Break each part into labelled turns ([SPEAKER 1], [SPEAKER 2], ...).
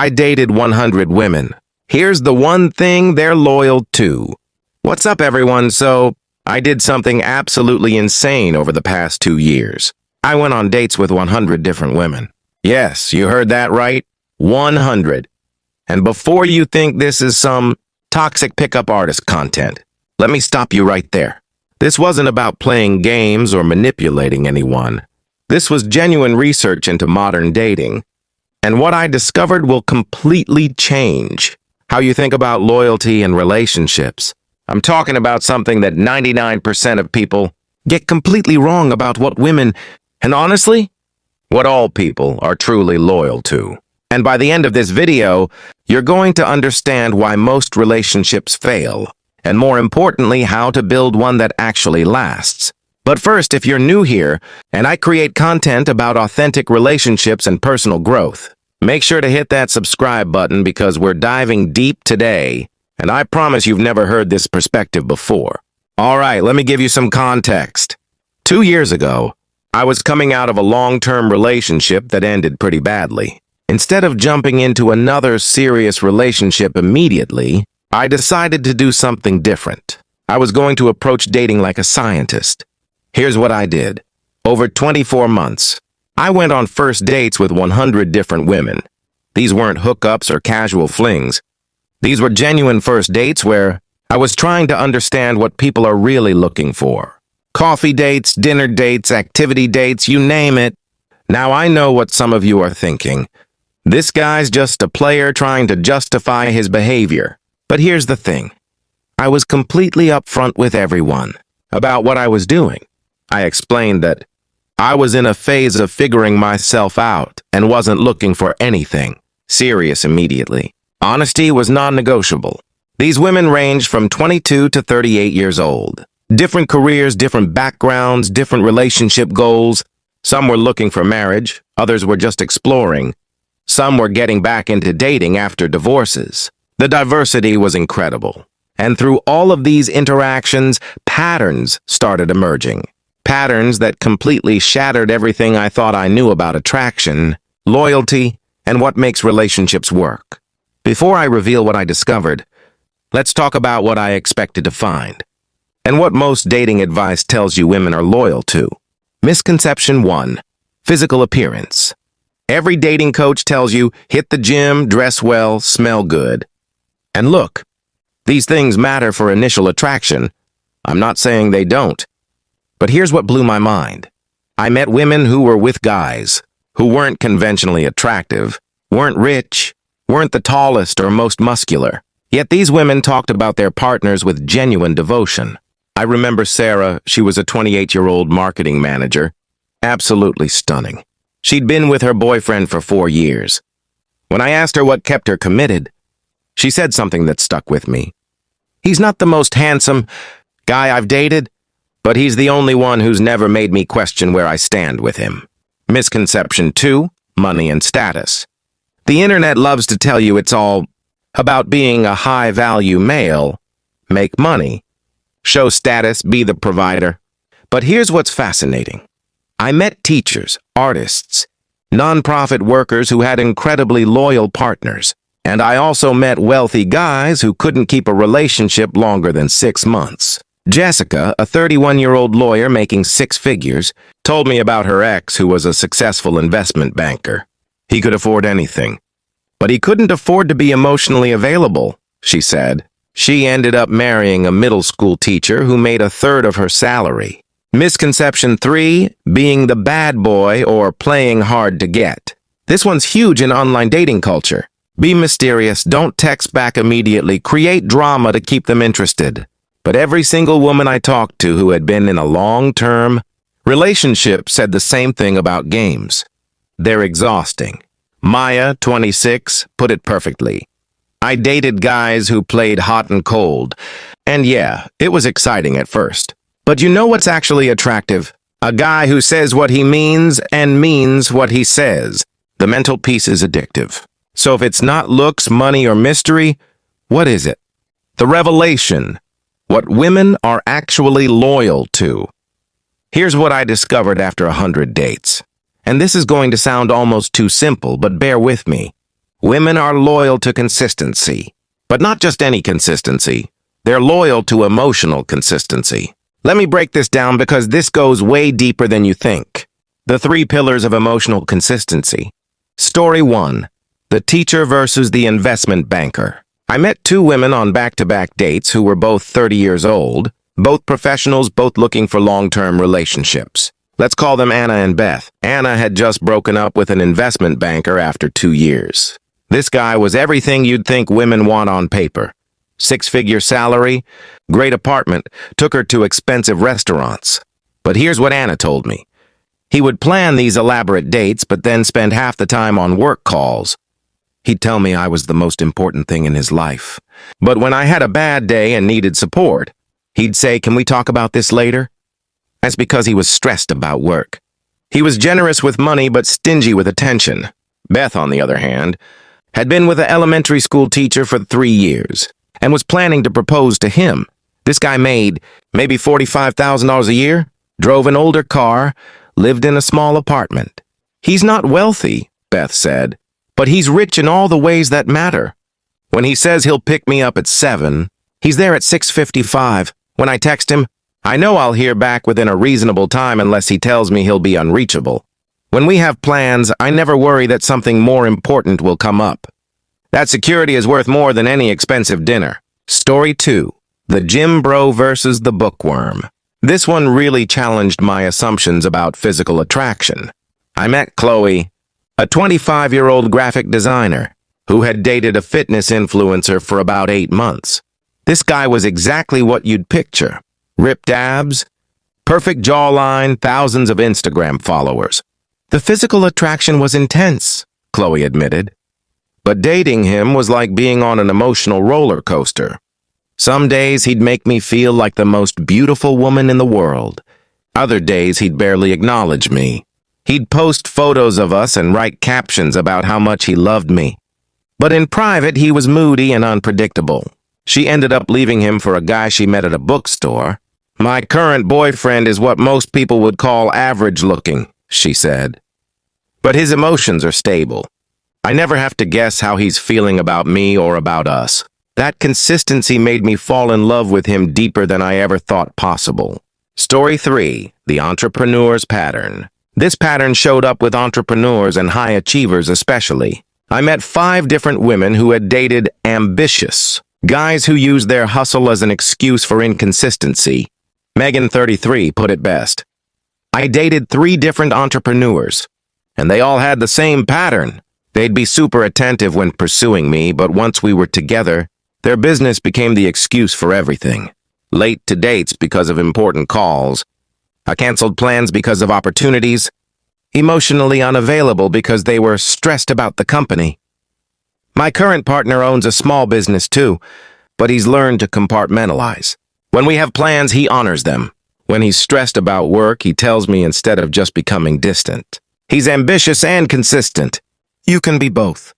[SPEAKER 1] I dated 100 women. Here's the one thing they're loyal to. What's up, everyone? So, I did something absolutely insane over the past 2 years. I went on dates with 100 different women. Yes, you heard that right. 100. And before you think this is some toxic pickup artist content, let me stop you right there. This wasn't about playing games or manipulating anyone. This was genuine research into modern dating. And what I discovered will completely change how you think about loyalty and relationships. I'm talking about something that 99% of people get completely wrong about what women, and honestly, what all people are truly loyal to. And by the end of this video, you're going to understand why most relationships fail, and more importantly, how to build one that actually lasts. But first, if you're new here, and I create content about authentic relationships and personal growth, make sure to hit that subscribe button because we're diving deep today, and I promise you've never heard this perspective before. All right, let me give you some context. 2 years ago, I was coming out of a long-term relationship that ended pretty badly. Instead of jumping into another serious relationship immediately, I decided to do something different. I was going to approach dating like a scientist. Here's what I did. Over 24 months, I went on first dates with 100 different women. These weren't hookups or casual flings. These were genuine first dates where I was trying to understand what people are really looking for. Coffee dates, dinner dates, activity dates, you name it. Now I know what some of you are thinking. This guy's just a player trying to justify his behavior. But here's the thing. I was completely upfront with everyone about what I was doing. I explained that I was in a phase of figuring myself out and wasn't looking for anything serious immediately. Honesty was non-negotiable. These women ranged from 22 to 38 years old. Different careers, different backgrounds, different relationship goals. Some were looking for marriage, others were just exploring. Some were getting back into dating after divorces. The diversity was incredible. And through all of these interactions, patterns started emerging. Patterns that completely shattered everything I thought I knew about attraction, loyalty, and what makes relationships work. Before I reveal what I discovered, let's talk about what I expected to find, and what most dating advice tells you women are loyal to. Misconception 1. Physical appearance. Every dating coach tells you, hit the gym, dress well, smell good. And look, these things matter for initial attraction. I'm not saying they don't. But here's what blew my mind. I met women who were with guys who weren't conventionally attractive, weren't rich, weren't the tallest or most muscular. Yet these women talked about their partners with genuine devotion. I remember Sarah. She was a 28-year-old marketing manager. Absolutely stunning. She'd been with her boyfriend for 4 years. When I asked her what kept her committed, she said something that stuck with me. He's not the most handsome guy I've dated, but he's the only one who's never made me question where I stand with him. Misconception 2. Money and status. The internet loves to tell you it's all about being a high-value male, make money, show status, be the provider. But here's what's fascinating. I met teachers, artists, nonprofit workers who had incredibly loyal partners. And I also met wealthy guys who couldn't keep a relationship longer than 6 months. Jessica, a 31-year-old lawyer making 6 figures, told me about her ex who was a successful investment banker. He could afford anything, but he couldn't afford to be emotionally available, she said. She ended up marrying a middle school teacher who made 1/3 of her salary. Misconception 3. Being the bad boy or playing hard to get. This one's huge in online dating culture. Be mysterious, don't text back immediately, create drama to keep them interested. But every single woman I talked to who had been in a long-term relationship said the same thing about games. They're exhausting. Maya, 26, put it perfectly. I dated guys who played hot and cold. And yeah, it was exciting at first. But you know what's actually attractive? A guy who says what he means and means what he says. The mental piece is addictive. So if it's not looks, money, or mystery, what is it? The revelation. What women are actually loyal to. Here's what I discovered after 100 dates. And this is going to sound almost too simple, but bear with me. Women are loyal to consistency. But not just any consistency. They're loyal to emotional consistency. Let me break this down because this goes way deeper than you think. The 3 pillars of emotional consistency. Story 1. The teacher versus the investment banker. I met 2 women on back-to-back dates who were both 30 years old, both professionals, both looking for long-term relationships. Let's call them Anna and Beth. Anna had just broken up with an investment banker after 2 years. This guy was everything you'd think women want on paper. 6-figure salary, great apartment, took her to expensive restaurants. But here's what Anna told me. He would plan these elaborate dates, but then spend half the time on work calls. He'd tell me I was the most important thing in his life. But when I had a bad day and needed support, he'd say, "Can we talk about this later?" That's because he was stressed about work. He was generous with money, but stingy with attention. Beth, on the other hand, had been with an elementary school teacher for 3 years and was planning to propose to him. This guy made maybe $45,000 a year, drove an older car, lived in a small apartment. He's not wealthy, Beth said, but he's rich in all the ways that matter. When he says he'll pick me up at 7, he's there at 6:55. When I text him, I know I'll hear back within a reasonable time unless he tells me he'll be unreachable. When we have plans, I never worry that something more important will come up. That security is worth more than any expensive dinner. Story 2. The gym bro versus the bookworm. This one really challenged my assumptions about physical attraction. I met Chloe, a 25-year-old graphic designer, who had dated a fitness influencer for about 8 months. This guy was exactly what you'd picture. Ripped abs, perfect jawline, thousands of Instagram followers. The physical attraction was intense, Chloe admitted. But dating him was like being on an emotional roller coaster. Some days he'd make me feel like the most beautiful woman in the world. Other days he'd barely acknowledge me. He'd post photos of us and write captions about how much he loved me. But in private, he was moody and unpredictable. She ended up leaving him for a guy she met at a bookstore. My current boyfriend is what most people would call average-looking, she said. But his emotions are stable. I never have to guess how he's feeling about me or about us. That consistency made me fall in love with him deeper than I ever thought possible. Story 3. The entrepreneur's pattern. This pattern showed up with entrepreneurs and high achievers especially. I met 5 different women who had dated ambitious guys who used their hustle as an excuse for inconsistency. Megan, 33, put it best. I dated 3 different entrepreneurs, and they all had the same pattern. They'd be super attentive when pursuing me, but once we were together, their business became the excuse for everything. Late to dates because of important calls. I canceled plans because of opportunities. Emotionally unavailable because they were stressed about the company. My current partner owns a small business too, but he's learned to compartmentalize. When we have plans, he honors them. When he's stressed about work, he tells me instead of just becoming distant. He's ambitious and consistent. You can be both.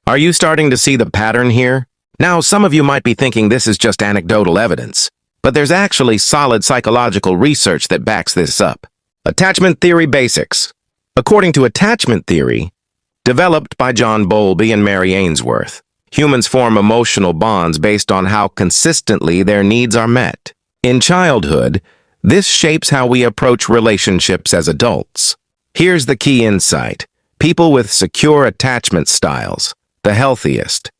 [SPEAKER 1] Are you starting to see the pattern here? Now, some of you might be thinking this is just anecdotal evidence, but there's actually solid psychological research that backs this up. Attachment theory basics. According to attachment theory, developed by John Bowlby and Mary Ainsworth, humans form emotional bonds based on how consistently their needs are met. In childhood, this shapes how we approach relationships as adults. Here's the key insight. People with secure attachment styles, the healthiest.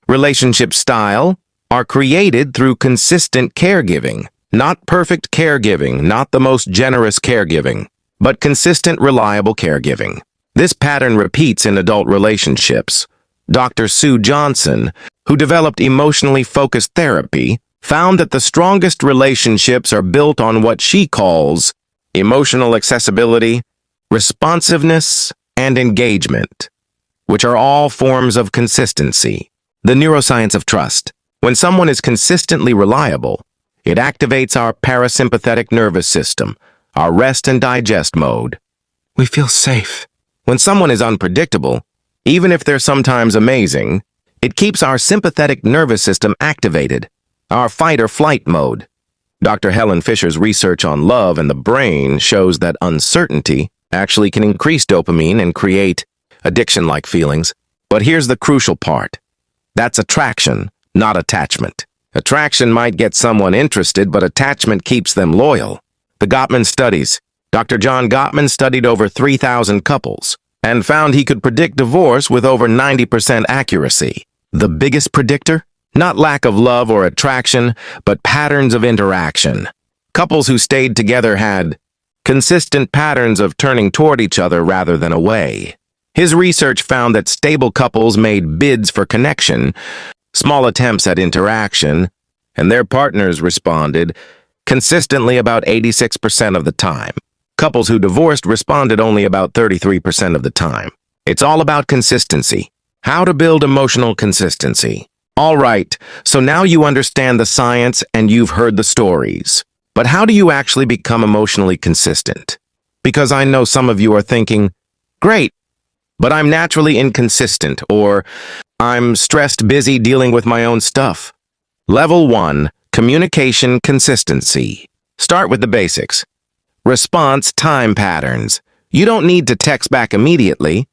[SPEAKER 1] Relationship style are created through consistent caregiving, not perfect caregiving, not the most generous caregiving, but consistent, reliable caregiving. This pattern repeats in adult relationships. Dr. Sue Johnson, who developed emotionally focused therapy, found that the strongest relationships are built on what she calls emotional accessibility, responsiveness, and engagement, which are all forms of consistency. The neuroscience of trust. When someone is consistently reliable, it activates our parasympathetic nervous system, our rest and digest mode. We feel safe. When someone is unpredictable, even if they're sometimes amazing, it keeps our sympathetic nervous system activated, our fight or flight mode. Dr. Helen Fisher's research on love and the brain shows that uncertainty actually can increase dopamine and create addiction-like feelings. But here's the crucial part. That's attraction, not attachment. Attraction might get someone interested, but attachment keeps them loyal. The Gottman studies. Dr. John Gottman studied over 3,000 couples and found he could predict divorce with over 90% accuracy. The biggest predictor? Not lack of love or attraction, but patterns of interaction. Couples who stayed together had consistent patterns of turning toward each other rather than away. His research found that stable couples made bids for connection, small attempts at interaction, and their partners responded consistently about 86% of the time. Couples who divorced responded only about 33% of the time. It's all about consistency. How to build emotional consistency. All right, so now you understand the science and you've heard the stories. But how do you actually become emotionally consistent? Because I know some of you are thinking, great, but I'm naturally inconsistent, or I'm stressed busy dealing with my own stuff. Level 1, communication consistency. Start with the basics. Response time patterns. You don't need to text back immediately,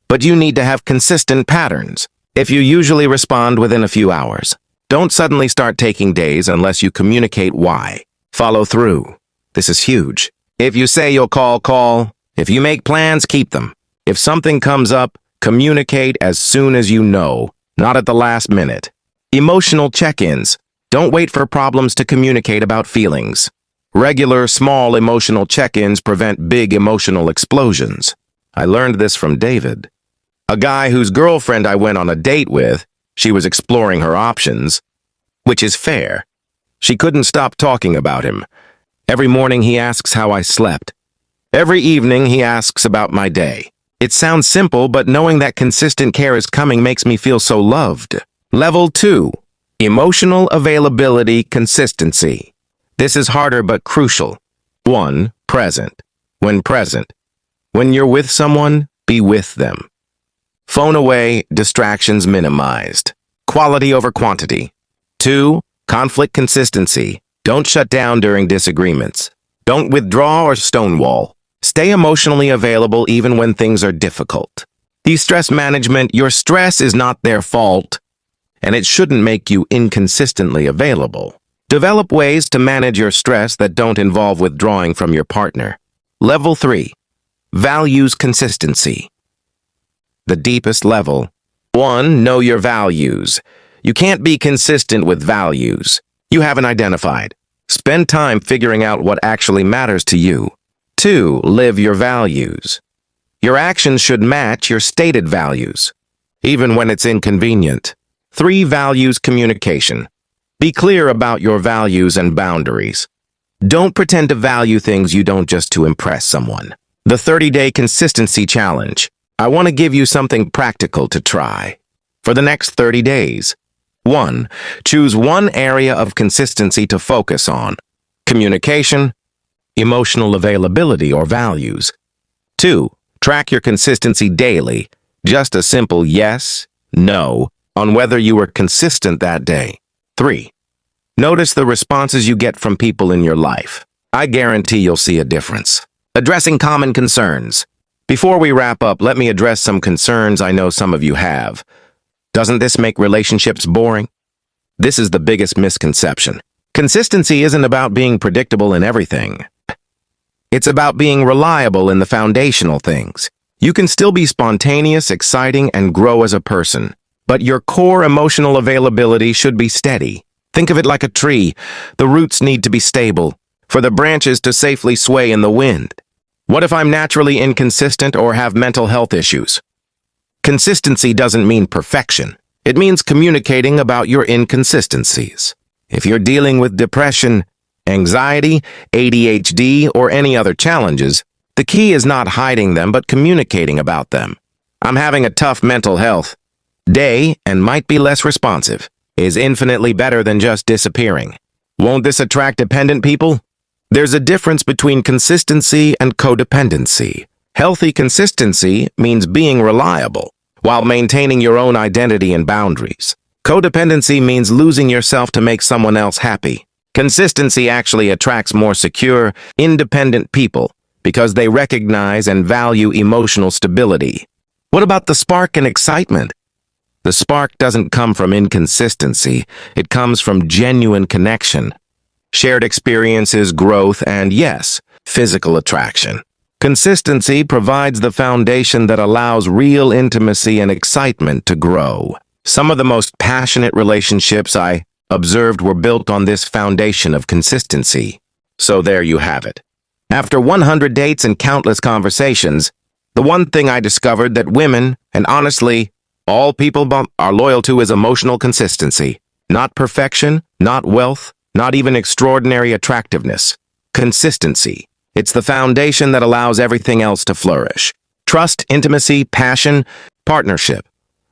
[SPEAKER 1] but you need to have consistent patterns. If you usually respond within a few hours, don't suddenly start taking days unless you communicate why. Follow through. This is huge. If you say you'll call. If you make plans, keep them. If something comes up, communicate as soon as you know, not at the last minute. Emotional check-ins. Don't wait for problems to communicate about feelings. Regular, small emotional check-ins prevent big emotional explosions. I learned this from David, a guy whose girlfriend I went on a date with. She was exploring her options, which is fair. She couldn't stop talking about him. Every morning he asks how I slept. Every evening he asks about my day. It sounds simple, but knowing that consistent care is coming makes me feel so loved. Level 2, emotional availability consistency. This is harder but crucial. 1, present. When present. When you're with someone, be with them. Phone away, distractions minimized. Quality over quantity. 2, conflict consistency. Don't shut down during disagreements. Don't withdraw or stonewall. Stay emotionally available even when things are difficult. De-stress management. Your stress is not their fault, and it shouldn't make you inconsistently available. Develop ways to manage your stress that don't involve withdrawing from your partner. Level 3, values consistency. The deepest level. 1, know your values. You can't be consistent with values you haven't identified. Spend time figuring out what actually matters to you. 2, live your values. Your actions should match your stated values, even when it's inconvenient. 3, values communication. Be clear about your values and boundaries. Don't pretend to value things you don't just to impress someone. The 30-day consistency challenge. I want to give you something practical to try. For the next 30 days. 1, choose one area of consistency to focus on. Communication, emotional availability, or values. 2, track your consistency daily. Just a simple yes, no, on whether you were consistent that day. 3, notice the responses you get from people in your life. I guarantee you'll see a difference. Addressing common concerns. Before we wrap up, let me address some concerns I know some of you have. Doesn't this make relationships boring? This is the biggest misconception. Consistency isn't about being predictable in everything. It's about being reliable in the foundational things. You can still be spontaneous, exciting, and grow as a person, but your core emotional availability should be steady. Think of it like a tree. The roots need to be stable for the branches to safely sway in the wind. What if I'm naturally inconsistent or have mental health issues? Consistency doesn't mean perfection. It means communicating about your inconsistencies. If you're dealing with depression, anxiety, ADHD, or any other challenges, the key is not hiding them but communicating about them. I'm having a tough mental health day and might be less responsive is infinitely better than just disappearing. Won't this attract dependent people? There's a difference between consistency and codependency. Healthy consistency means being reliable while maintaining your own identity and boundaries. Codependency means losing yourself to make someone else happy. Consistency actually attracts more secure, independent people because they recognize and value emotional stability. What about the spark and excitement? The spark doesn't come from inconsistency, it comes from genuine connection, shared experiences, growth, and yes, physical attraction. Consistency provides the foundation that allows real intimacy and excitement to grow. Some of the most passionate relationships I observed were built on this foundation of consistency. So there you have it. After 100 dates and countless conversations, the one thing I discovered that women, and honestly, all people are loyal to is emotional consistency. Not perfection, not wealth, not even extraordinary attractiveness. Consistency. It's the foundation that allows everything else to flourish. Trust, intimacy, passion, partnership.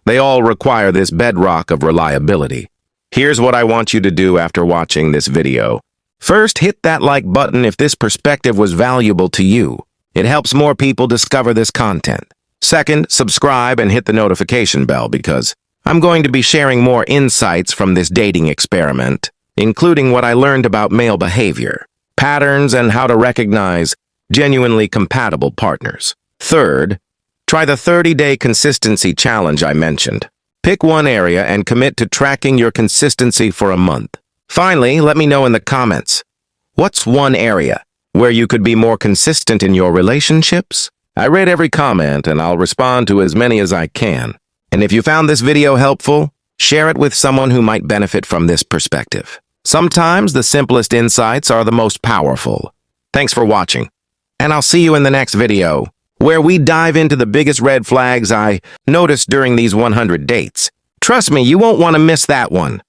[SPEAKER 1] They all require this bedrock of reliability. Here's what I want you to do after watching this video. First, hit that like button if this perspective was valuable to you. It helps more people discover this content. Second, subscribe and hit the notification bell because I'm going to be sharing more insights from this dating experiment, including what I learned about male behavior, patterns, and how to recognize genuinely compatible partners. Third, try the 30-day consistency challenge I mentioned. Pick one area and commit to tracking your consistency for a month. Finally, let me know in the comments, what's one area where you could be more consistent in your relationships? I read every comment and I'll respond to as many as I can. And if you found this video helpful, share it with someone who might benefit from this perspective. Sometimes the simplest insights are the most powerful. Thanks for watching, and I'll see you in the next video, where we dive into the biggest red flags I noticed during these 100 dates. Trust me, you won't want to miss that one.